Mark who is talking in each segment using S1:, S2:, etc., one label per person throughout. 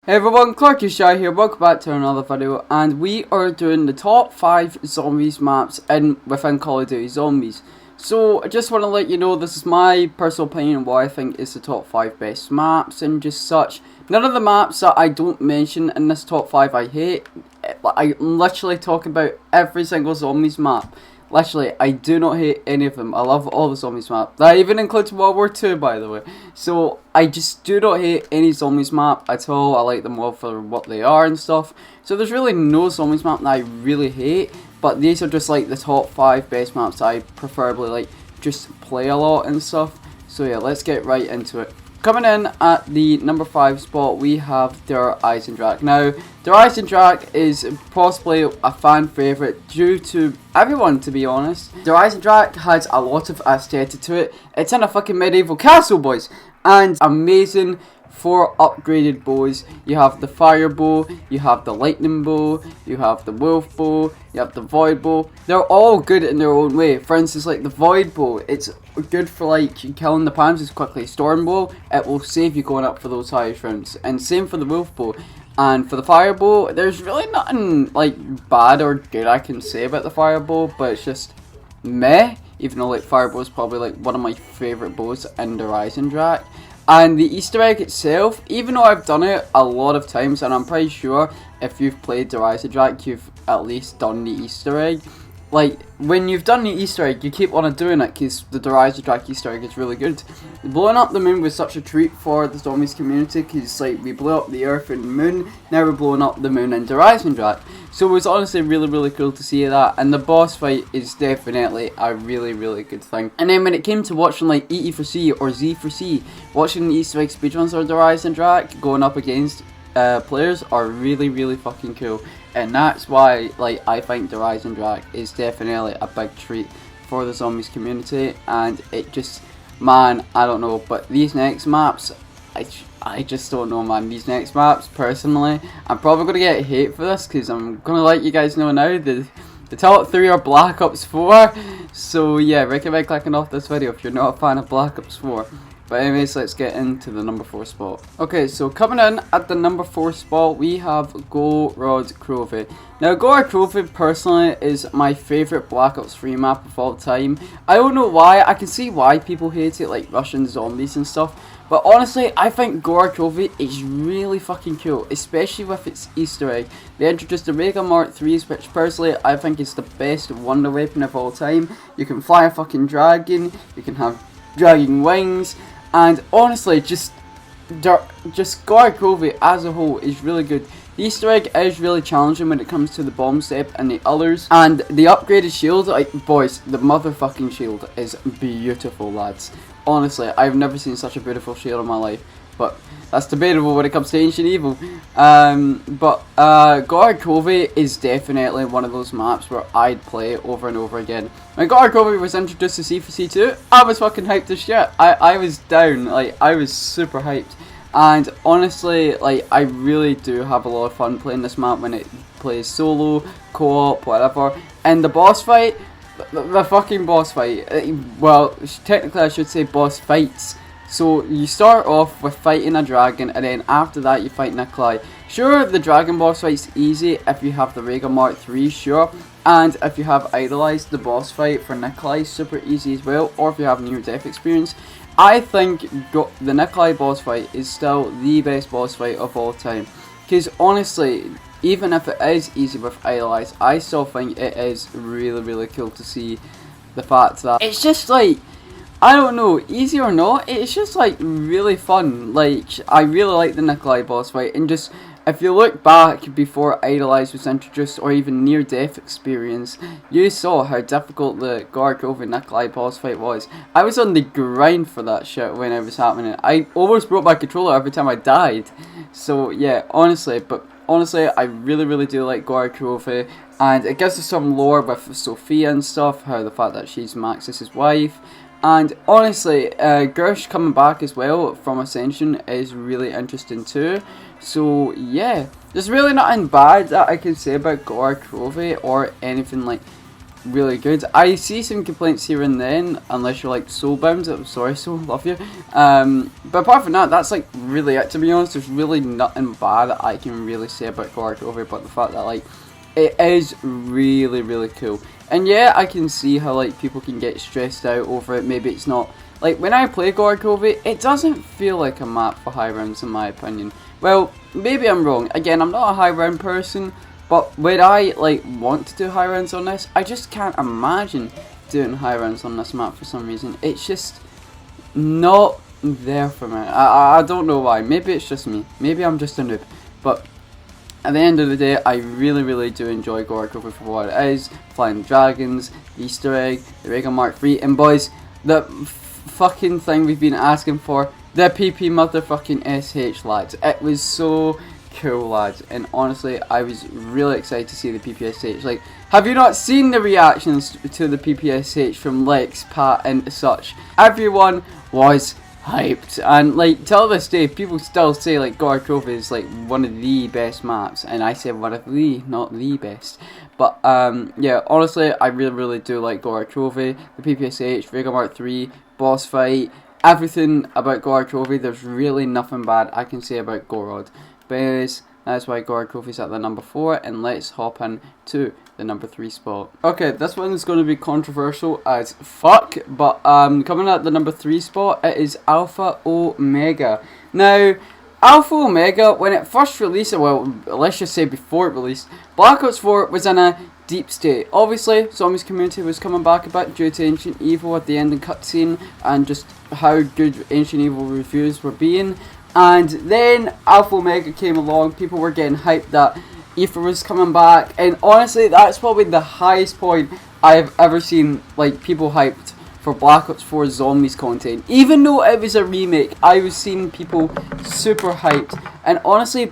S1: Hey everyone, Clarky Shy here, welcome back to another video, and we are doing the top 5 zombies maps within Call of Duty Zombies. So, I just want to let you know, this is my personal opinion on what I think is the top 5 best maps and just such. None of the maps that I don't mention in this top 5 I hate. I'm literally talking about every single zombies map. Literally, I do not hate any of them. I love all the zombies map. That even includes World War II, by the way. So, I just do not hate any zombies map at all. I like them all for what they are and stuff. So, there's really no zombies map that I really hate. But these are just like the top 5 best maps I preferably like just play a lot and stuff. So, yeah, let's get right into it. Coming in at the number 5 spot, we have Der Eisendrache. Now, Der Eisendrache is possibly a fan favourite due to everyone, to be honest. Der Eisendrache has a lot of aesthetic to it. It's in a fucking medieval castle, boys. And amazing 4 upgraded bows. You have the fire bow, you have the lightning bow, you have the wolf bow, you have the void bow. They're all good in their own way. For instance, like the void bow, it's good for like killing the panzers quickly. Storm bow, it will save you going up for those highest rounds. And same for the wolf bow. And for the fire bow, there's really nothing like bad or good I can say about the fire bow, but it's just meh. Even though like fire bow is probably like one of my favourite bows in the Eisendrache. And the Easter egg itself, even though I've done it a lot of times, and I'm pretty sure if you've played the Eisendrache, you've at least done the Easter egg. Like, when you've done the Easter egg, you keep on doing it because the Eisendrache Easter egg is really good. Blowing up the moon was such a treat for the zombies community because, like, we blew up the earth and the moon, now we're blowing up the moon and the Eisendrache. So it was honestly really cool to see that, and the boss fight is definitely a really good thing. And then when it came to watching like EE for C or Z for C, watching the Easter egg speedruns or the Eisendrache going up against players are really fucking cool. And that's why like I think the Eisendrache is definitely a big treat for the zombies community, and it just, man, I don't know, but these next maps, I just don't know, man. These next maps, personally, I'm probably going to get hate for this because I'm going to let you guys know now the top 3 are Black Ops 4. So yeah, recommend clicking off this video if you're not a fan of Black Ops 4. But anyways, let's get into the number 4 spot. Okay, so coming in at the number 4 spot, we have Gorod Krovi. Now, Gorod Krovi, personally, is my favourite Black Ops 3 map of all time. I don't know why. I can see why people hate it, like Russian zombies and stuff. But honestly, I think Gorod Krovi is really fucking cool, especially with its Easter egg. They introduced the Rega Mark 3s, which personally I think is the best wonder weapon of all time. You can fly a fucking dragon, you can have dragon wings, and honestly, just Gorod Krovi as a whole is really good. The Easter egg is really challenging when it comes to the bomb step and the others. And the upgraded shield, like, boys, the motherfucking shield is beautiful, lads. Honestly, I've never seen such a beautiful shield in my life. But that's debatable when it comes to Ancient Evil. Gorod Krovi is definitely one of those maps where I'd play over and over again. When Gorod Krovi was introduced to C4C2, I was fucking hyped as shit. I was down, like, I was super hyped. And honestly, like, I really do have a lot of fun playing this map when it plays solo, co-op, whatever. And the boss fight, the fucking boss fight, well, technically I should say boss fights. So you start off with fighting a dragon, and then after that you fight Nikolai. Sure, the dragon boss fight's easy if you have the Rega Mark 3, sure. And if you have idolized, the boss fight for Nikolai is super easy as well, or if you have near death experience. I think the Nikolai boss fight is still the best boss fight of all time. Because honestly, even if it is easy with idolized, I still think it is really cool to see the fact that it's just like, I don't know, easy or not, it's just like really fun. Like, I really like the Nikolai boss fight, and just, if you look back before Idolize was introduced, or even near death experience, you saw how difficult the Gorod Krovi Nikolai boss fight was. I was on the grind for that shit when it was happening. I almost broke my controller every time I died. So yeah, honestly, I really do like Gorod Krovi, and it gives us some lore with Sophia and stuff, how the fact that she's Maxis' wife. And honestly, Gersh coming back as well from Ascension is really interesting too. So yeah, there's really nothing bad that I can say about Gorod Krovi or anything like really good. I see some complaints here and then, unless you're like Soulbound. I'm sorry, Soul, love you. But apart from that, that's like really it. To be honest, there's really nothing bad that I can really say about Gorkova, but the fact that like it is really, really cool. And yeah, I can see how like people can get stressed out over it. Maybe it's not like when I play Gorkova, it doesn't feel like a map for high rounds in my opinion. Well, maybe I'm wrong. Again, I'm not a high round person. But when I like want to do high rounds on this, I just can't imagine doing high rounds on this map for some reason. It's just not there for me. I don't know why. Maybe it's just me. Maybe I'm just a noob. But at the end of the day, I really do enjoy Gorkova for what it is. Flying Dragons, Easter Egg, the Raygun Mark III, and boys, the fucking thing we've been asking for, the PP motherfucking SH lads. It was so cool, lads, and honestly I was really excited to see the PPSH. Like, have you not seen the reactions to the PPSH from Lex, Pat and such? Everyone was hyped, and like till this day people still say like Gorkova is like one of the best maps, and I said one of the, not the best. But yeah, honestly I really do like Gorkova, the PPSH, Raygun Mark III, boss fight, everything about Gorkova. There's really nothing bad I can say about Gorod. But anyways, that's why Gorkova is at the number 4, and let's hop in to the number 3 spot. Okay, this one is going to be controversial as fuck, but coming at the number 3 spot, it is Alpha Omega. Now, Alpha Omega, when it first released, well, let's just say before it released, Black Ops 4 was in a deep state. Obviously, Zombies community was coming back a bit due to Ancient Evil at the ending cutscene, and just how good Ancient Evil reviews were being. And then Alpha Omega came along, people were getting hyped that Aether was coming back, and honestly that's probably the highest point I've ever seen, like, people hyped for Black Ops 4 Zombies content. Even though it was a remake, I was seeing people super hyped, and honestly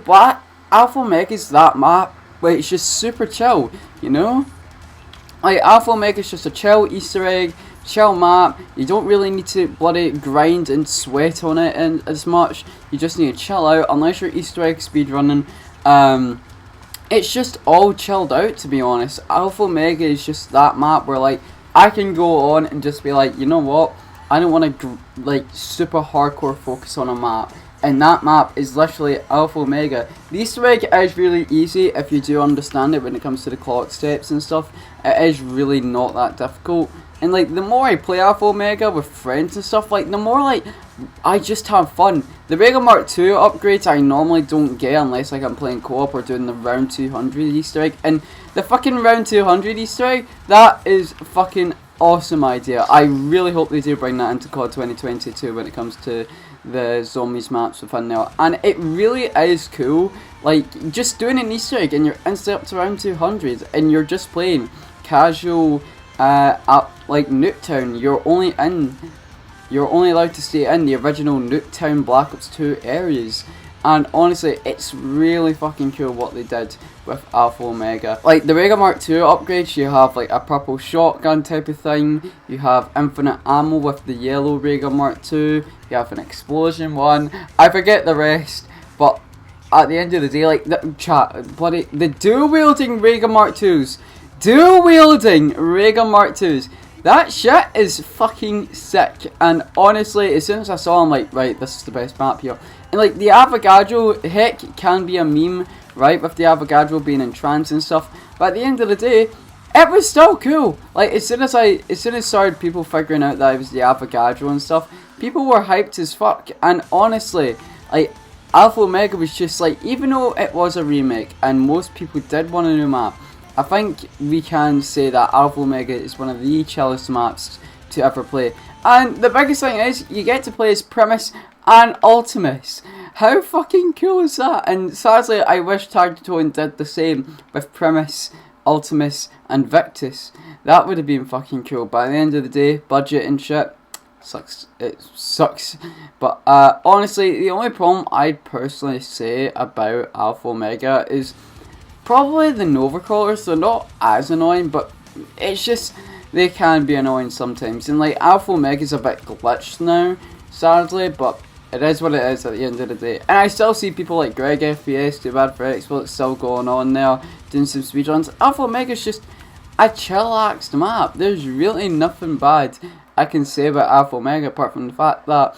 S1: Alpha Omega is that map where it's just super chill, you know? Like, Alpha Omega is just a chill Easter egg, chill map. You don't really need to bloody grind and sweat on it and as much. You just need to chill out, unless you're Easter egg speedrunning. It's just all chilled out, to be honest. Alpha Omega is just that map where like I can go on and just be like, you know what, I don't want to like super hardcore focus on a map. And that map is literally Alpha Omega. The Easter egg is really easy if you do understand it when it comes to the clock steps and stuff. It is really not that difficult. And like the more I play Alpha Omega with friends and stuff, like the more like I just have fun. The Raygun Mark II upgrades I normally don't get unless like I'm playing co-op or doing the round 200 Easter egg. And the fucking round 200 Easter egg, that is fucking awesome idea. I really hope they do bring that into COD 2022 when it comes to the Zombies maps within there. And it really is cool, like just doing an Easter egg and you're instantly up to round 200 and you're just playing casual up like Nuketown. You're only allowed to stay in the original Nuketown Black Ops 2 areas, and honestly it's really fucking cool what they did with Alpha Omega. Like the Raygun Mark II upgrades, you have like a purple shotgun type of thing, you have infinite ammo with the yellow Raygun Mark II, you have an explosion one, I forget the rest, but at the end of the day, like the dual wielding Raygun Mark IIs, that shit is fucking sick. And honestly, as soon as I saw him, like, right, this is the best map here. And like the Avogadro, heck, can be a meme, right, with the Avogadro being in trance and stuff, but at the end of the day, it was still cool. Like as soon as started people figuring out that it was the Avogadro and stuff, people were hyped as fuck. And honestly, like Alpha Omega was just like, even though it was a remake and most people did want a new map, I think we can say that Alpha Omega is one of the chillest maps to ever play. And the biggest thing is, you get to play as Primus and Ultimus. How fucking cool is that? And sadly, I wish Tagtone did the same with Primus, Ultimus and Victus. That would have been fucking cool. But at the end of the day, budget and shit, sucks. It sucks. But honestly, the only problem I'd personally say about Alpha Omega is probably the Nova Crawlers. They're not as annoying, but it's just, they can be annoying sometimes. And like Alpha Omega is a bit glitched now, sadly, but it is what it is at the end of the day. And I still see people like Greg FPS, Too Bad for Expo, it's still going on there, doing some speedruns. Alpha Omega is just a chillaxed map. There's really nothing bad I can say about Alpha Omega apart from the fact that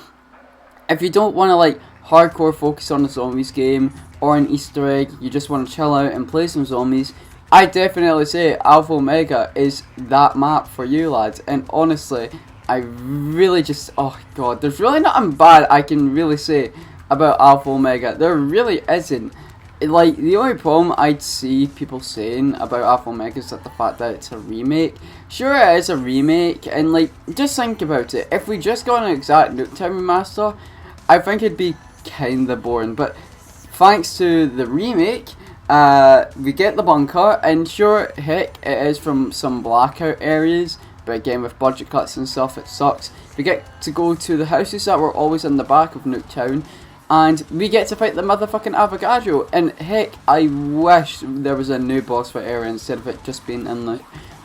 S1: if you don't want to like hardcore focus on a zombies game or an Easter egg, you just want to chill out and play some zombies, I definitely say Alpha Omega is that map for you, lads. And honestly, I really just, oh god, there's really nothing bad I can really say about Alpha Omega. There really isn't. Like, the only problem I'd see people saying about Alpha Omega is that the fact that it's a remake. Sure, it is a remake, and like, just think about it. If we just got an exact Nuketown remaster, I think it'd be kinda boring. But thanks to the remake, we get the bunker, and sure, heck, it is from some blackout areas, but again, with budget cuts and stuff, it sucks. We get to go to the houses that were always in the back of Nuketown, and we get to fight the motherfucking Avogadro. And heck, I wish there was a new boss fight area instead of it just being in the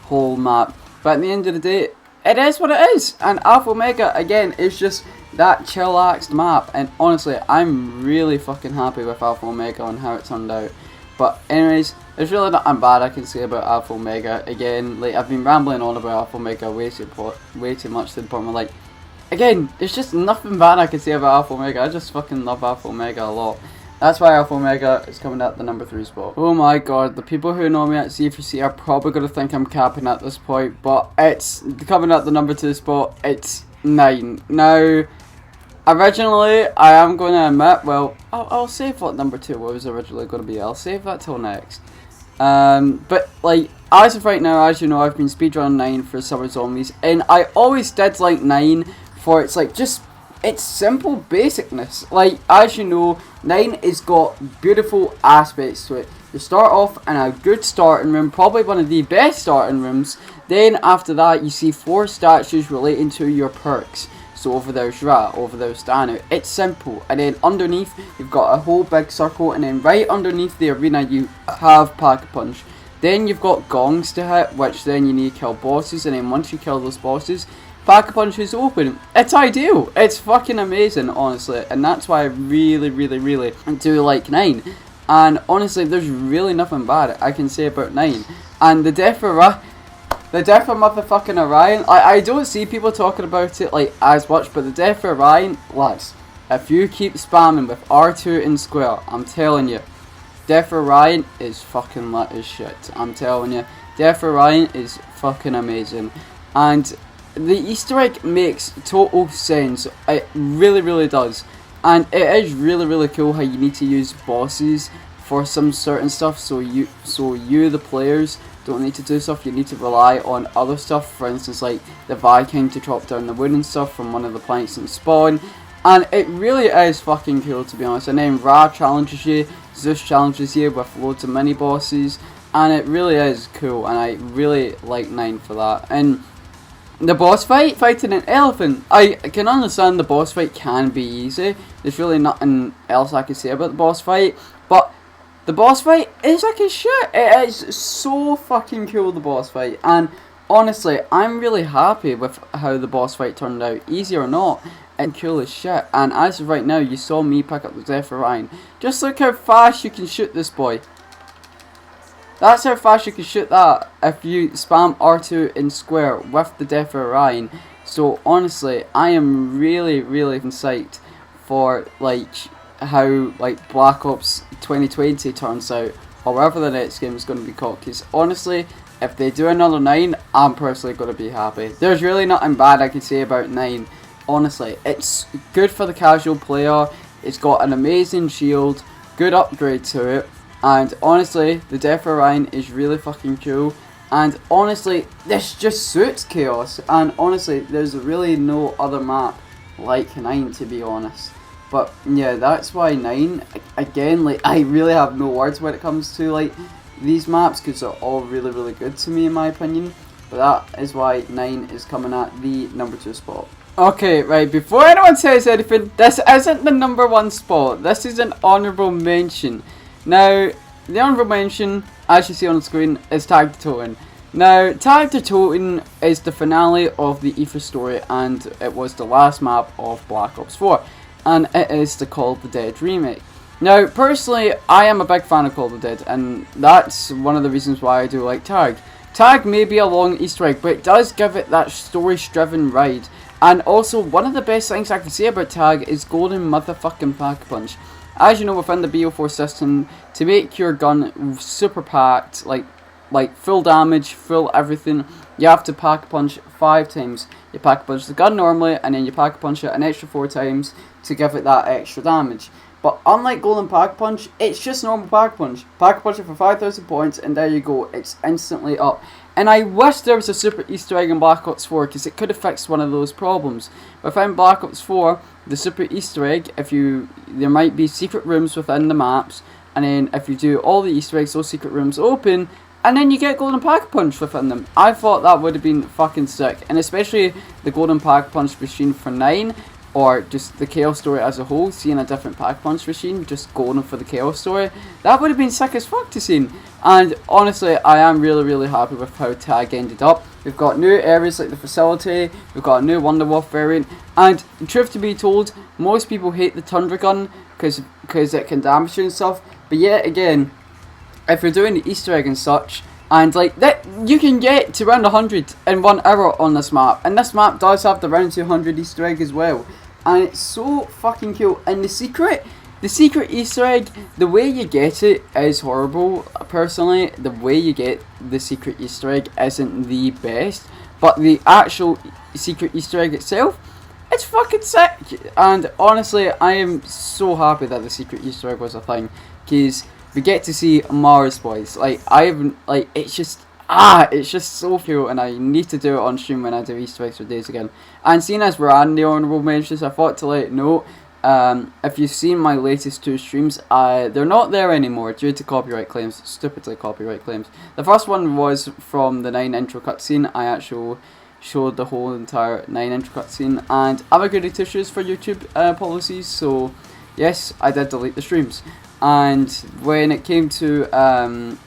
S1: whole map. But at the end of the day, it is what it is. And Alpha Omega, again, is just that chillaxed map. And honestly, I'm really fucking happy with Alpha Omega and how it turned out. But anyways, there's really nothing bad I can say about Alpha Omega. Again, like, I've been rambling on about Alpha Omega way too much to the point where, like, again, there's just nothing bad I can say about Alpha Omega. I just fucking love Alpha Omega a lot. That's why Alpha Omega is coming at the number 3 spot. Oh my god, the people who know me at Z4C are probably going to think I'm capping at this point, but it's coming at the number 2 spot. It's 9. Now, originally, I am going to admit, well, I'll save what number 2 was originally going to be. I'll save that till next. But, like, as of right now, as you know, I've been speedrunning 9 for Summer Zombies, and I always did like 9 for its, like, just its simple basicness. Like, as you know, 9 has got beautiful aspects to it. You start off in a good starting room, probably one of the best starting rooms. Then after that, you see 4 statues relating to your perks. So over there's Ra, over there's Danu. It's simple. And then underneath, you've got a whole big circle, and then right underneath the arena, you have Pack-a-Punch. Then you've got gongs to hit, which then you need to kill bosses, and then once you kill those bosses, Pack-a-Punch is open. It's ideal. It's fucking amazing, honestly, and that's why I really do like 9. And honestly, there's really nothing bad I can say about 9. And the death of motherfucking Orion, I don't see people talking about it like as much, but the death of Orion, lads, if you keep spamming with R2 and square, I'm telling you, Death of Orion is fucking lit as shit. I'm telling you, Death of Orion is fucking amazing. And the Easter egg makes total sense. It really does. And it is really cool how you need to use bosses for some certain stuff. So you the players don't need to do stuff. You need to rely on other stuff. For instance, like the Viking to chop down the wood and stuff from one of the planks in spawn. And it really is fucking cool, to be honest. And then Ra challenges you, Zeus challenges you with loads of mini bosses, and it really is cool, and I really like 9 for that. And the boss fight, fighting an elephant, I can understand the boss fight can be easy. There's really nothing else I can say about the boss fight, but the boss fight is like a shit. It is so fucking cool, the boss fight, and honestly, I'm really happy with how the boss fight turned out, easy or not. And cool as shit. And as of right now, you saw me pick up the Death of Orion. Just look how fast you can shoot this boy. That's how fast you can shoot that if you spam R2 in square with the Death of Orion. So honestly, I am really psyched for like how like Black Ops 2020 turns out, or whatever the next game is going to be called. Because honestly, if they do another 9, I'm personally going to be happy. There's really nothing bad I can say about 9. Honestly, it's good for the casual player. It's got an amazing shield, good upgrade to it, and honestly, the Death of Orion is really fucking cool. And honestly, this just suits Chaos. And honestly, there's really no other map like 9, to be honest. But yeah, that's why 9. Again, like, I really have no words when it comes to like these maps, because they're all really good to me in my opinion. But that is why 9 is coming at the number 2 spot. Okay, right, before anyone says anything, this isn't the number 1 spot. This is an honourable mention. Now, the honourable mention, as you see on the screen, is Tag to Toten. Now, Tag to Toten is the finale of the Ether story, and it was the last map of Black Ops 4. And it is the Call of the Dead remake. Now, personally, I am a big fan of Call of the Dead, and that's one of the reasons why I do like Tag. Tag may be a long Easter egg, but it does give it that story-driven ride. And also, one of the best things I can say about Tag is golden motherfucking pack-a-punch. As you know, within the BO4 system, to make your gun super packed, like full damage, full everything, you have to pack-a-punch 5 times. You pack-a-punch the gun normally, and then you pack-a-punch it an extra 4 times to give it that extra damage. But unlike Golden Pack-a-Punch, it's just normal Pack-a-Punch. Pack-a-Punch it for 5,000 points, and there you go, it's instantly up. And I wish there was a super Easter egg in Black Ops 4, because it could have fixed one of those problems. Within Black Ops 4, the super Easter egg, there might be secret rooms within the maps, and then if you do all the Easter eggs, those secret rooms open, and then you get Golden Pack-a-Punch within them. I thought that would have been fucking sick, and especially the Golden Pack-a-Punch machine for 9, or just the Chaos Story as a whole, seeing a different Pack-a-Punch machine, just going for the Chaos Story, that would have been sick as fuck to see. And honestly, I am really happy with how Tag ended up. We've got new areas like the facility, we've got a new Wonderwolf variant, and truth to be told, most people hate the Tundra gun because it can damage you and stuff, but yet again, if you're doing the Easter egg and such, and like that, you can get to round 100 in 1 hour on this map, and this map does have the round 200 Easter egg as well. And it's so fucking cool. And the secret Easter egg, the way you get it is horrible. Personally, the way you get the secret Easter egg isn't the best. But the actual secret Easter egg itself, it's fucking sick. And honestly, I am so happy that the secret Easter egg was a thing. Because we get to see Mars boys. It's just so cool, and I need to do it on stream when I do Easter eggs for days again. And seeing as we're on the honourable mentions, I thought to let you know, if you've seen my latest 2 streams, they're not there anymore due to copyright claims, stupidly copyright claims. The first one was from the 9 intro cutscene. I actually showed the whole entire 9 intro cutscene, and I'm a goody two-shoes for YouTube policies, so yes, I did delete the streams. And when it came to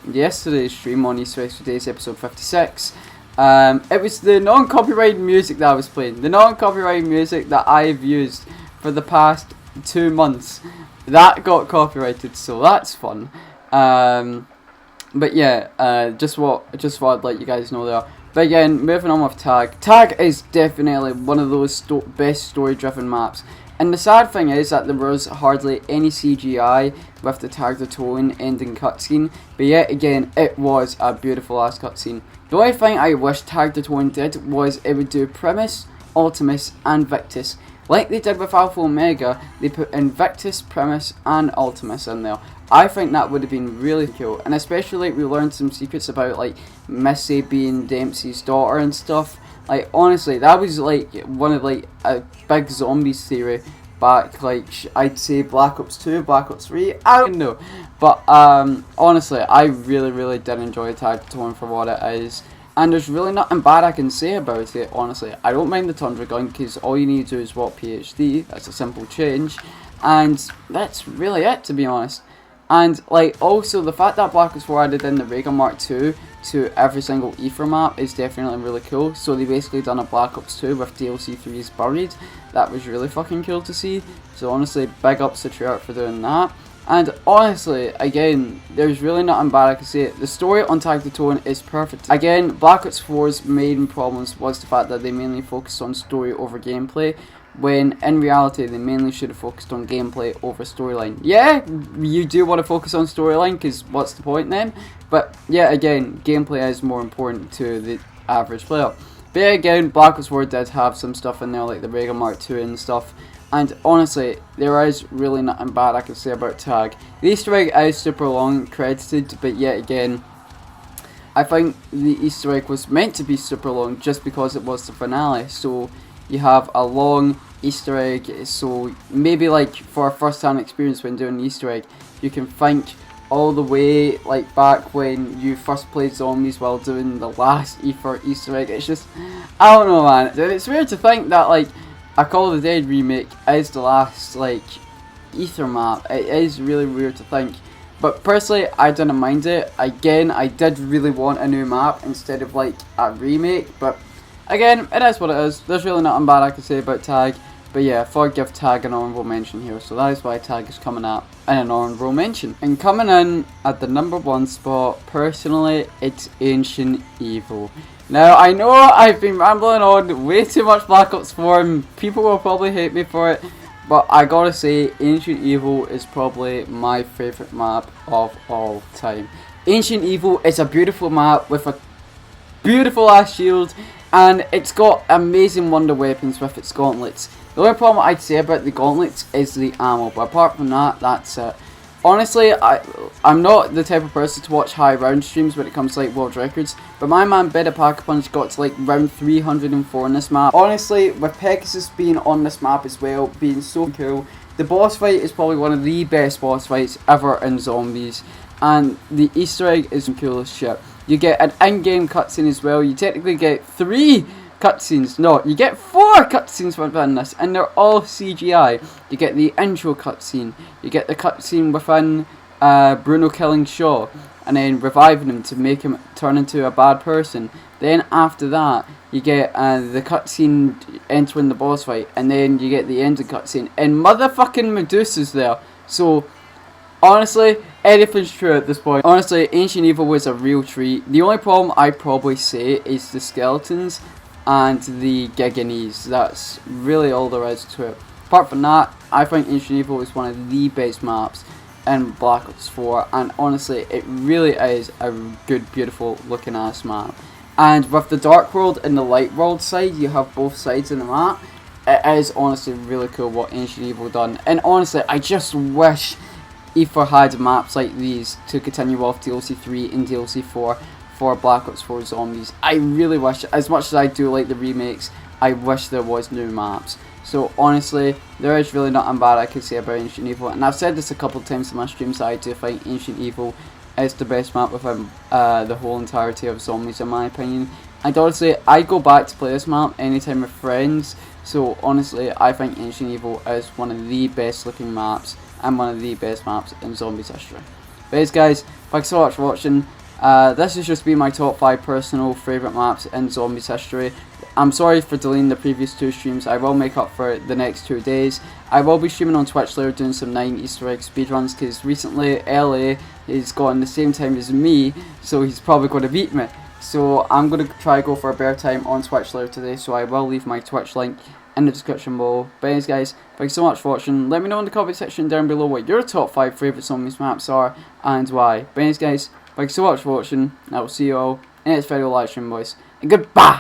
S1: yesterday's stream on Easter Eggs for Days episode 56, it was the non-copyrighted music that I was playing. The non-copyrighted music that I've used for the past 2 months. That got copyrighted, so that's fun. But yeah, just thought I'd let you guys know there. But again, moving on with Tag. Tag is definitely one of those best story-driven maps. And the sad thing is that there was hardly any CGI with the Tag the Tone ending cutscene, but yet again, it was a beautiful ass cutscene. The only thing I wish Tag the Tone did was it would do Primus, Ultimus, and Victus. Like they did with Alpha Omega, they put Invictus, Primus, and Ultimus in there. I think that would have been really cool, and especially like we learned some secrets about like Missy being Dempsey's daughter and stuff. Like, honestly, that was, like, one of, like, a big zombies theory back, like, I'd say Black Ops 2, Black Ops 3, I don't know. But, honestly, I really did enjoy Tag the Tone for what it is. And there's really nothing bad I can say about it, honestly. I don't mind the Tundra gun, because all you need to do is walk PhD, that's a simple change. And that's really it, to be honest. And, like, also, the fact that Black Ops 4 added in the Raygun Mark II to every single Ether map is definitely really cool. So they basically done a Black Ops 2 with DLC 3's Buried. That was really fucking cool to see. So honestly, big ups to Treyarch for doing that. And honestly, again, there's really nothing bad I can say. The story on Tag the Tone is perfect. Again, Black Ops 4's main problems was the fact that they mainly focused on story over gameplay, when in reality they mainly should have focused on gameplay over storyline. Yeah, you do want to focus on storyline, because what's the point then? But yeah, again, gameplay is more important to the average player. But yeah, again, Black Ops 4 did have some stuff in there like the Raygun Mark II and stuff. And honestly, there is really nothing bad I can say about Tag. The Easter egg is super long credited, but yet again, I think the Easter egg was meant to be super long just because it was the finale. So you have a long Easter egg, so maybe like for a first hand experience when doing the Easter egg, you can think all the way like back when you first played zombies while doing the last Easter egg. It's just, I don't know, man. It's weird to think that like a Call of the Dead remake is the last like Ether map. It is really weird to think. But personally, I didn't mind it. Again, I did really want a new map instead of like a remake, but again, it is what it is. There's really nothing bad I can say about Tag. But yeah, I thought I'd give Tag an honourable mention here, so that is why Tag is coming up. and an honourable mention. And coming in at the number 1 spot, personally, it's Ancient Evil. Now, I know I've been rambling on way too much Black Ops 4 and people will probably hate me for it, but I gotta say, Ancient Evil is probably my favourite map of all time. Ancient Evil is a beautiful map with a beautiful ass shield, and it's got amazing wonder weapons with its gauntlets. The only problem I'd say about the gauntlets is the ammo, but apart from that, that's it. Honestly, I'm not the type of person to watch high round streams when it comes to like world records, but my man Beta Pack-a-Punch got to like round 304 on this map. Honestly, with Pegasus being on this map as well, being so cool, the boss fight is probably one of the best boss fights ever in Zombies, and the Easter egg is cool as shit. You get an in-game cutscene as well. You technically get 3 cutscenes. No, you get 4 cutscenes within this, and they're all CGI. You get the intro cutscene. You get the cutscene within Bruno killing Shaw, and then reviving him to make him turn into a bad person. Then after that, you get the cutscene entering the boss fight, and then you get the ending cutscene, and motherfucking Medusa's there. So honestly, anything's true at this point. Honestly, Ancient Evil was a real treat. The only problem I'd probably say is the skeletons and the Giganese. That's really all there is to it. Apart from that, I think Ancient Evil is one of the best maps in Black Ops 4, and honestly, it really is a good, beautiful looking ass map. And with the Dark World and the Light World side, you have both sides of the map. It is honestly really cool what Ancient Evil done. And honestly, I just wish Ether had maps like these to continue off DLC 3 and DLC 4 for Black Ops 4 Zombies. I really wish, as much as I do like the remakes, I wish there was new maps. So honestly, there is really nothing bad I could say about Ancient Evil, and I've said this a couple of times in my streams that I do think Ancient Evil is the best map within the whole entirety of Zombies in my opinion. And honestly, I go back to play this map anytime with friends, so honestly, I think Ancient Evil is one of the best looking maps and one of the best maps in Zombies history. But anyways guys, thanks so much for watching. This has just been my top 5 personal favourite maps in Zombies history. I'm sorry for delaying the previous 2 streams. I will make up for it the next 2 days. I will be streaming on Twitch later doing some 9 Easter egg speedruns, because recently LA is gone the same time as me, so he's probably going to beat me. So I'm going to try go for a bear time on Twitch later today, so I will leave my Twitch link in the description below. But anyways guys, thanks so much for watching. Let me know in the comment section down below what your top 5 favourite Zombies maps are and why. But anyways guys, thanks so much for watching, and I will see you all in the next video live stream, boys. And goodbye!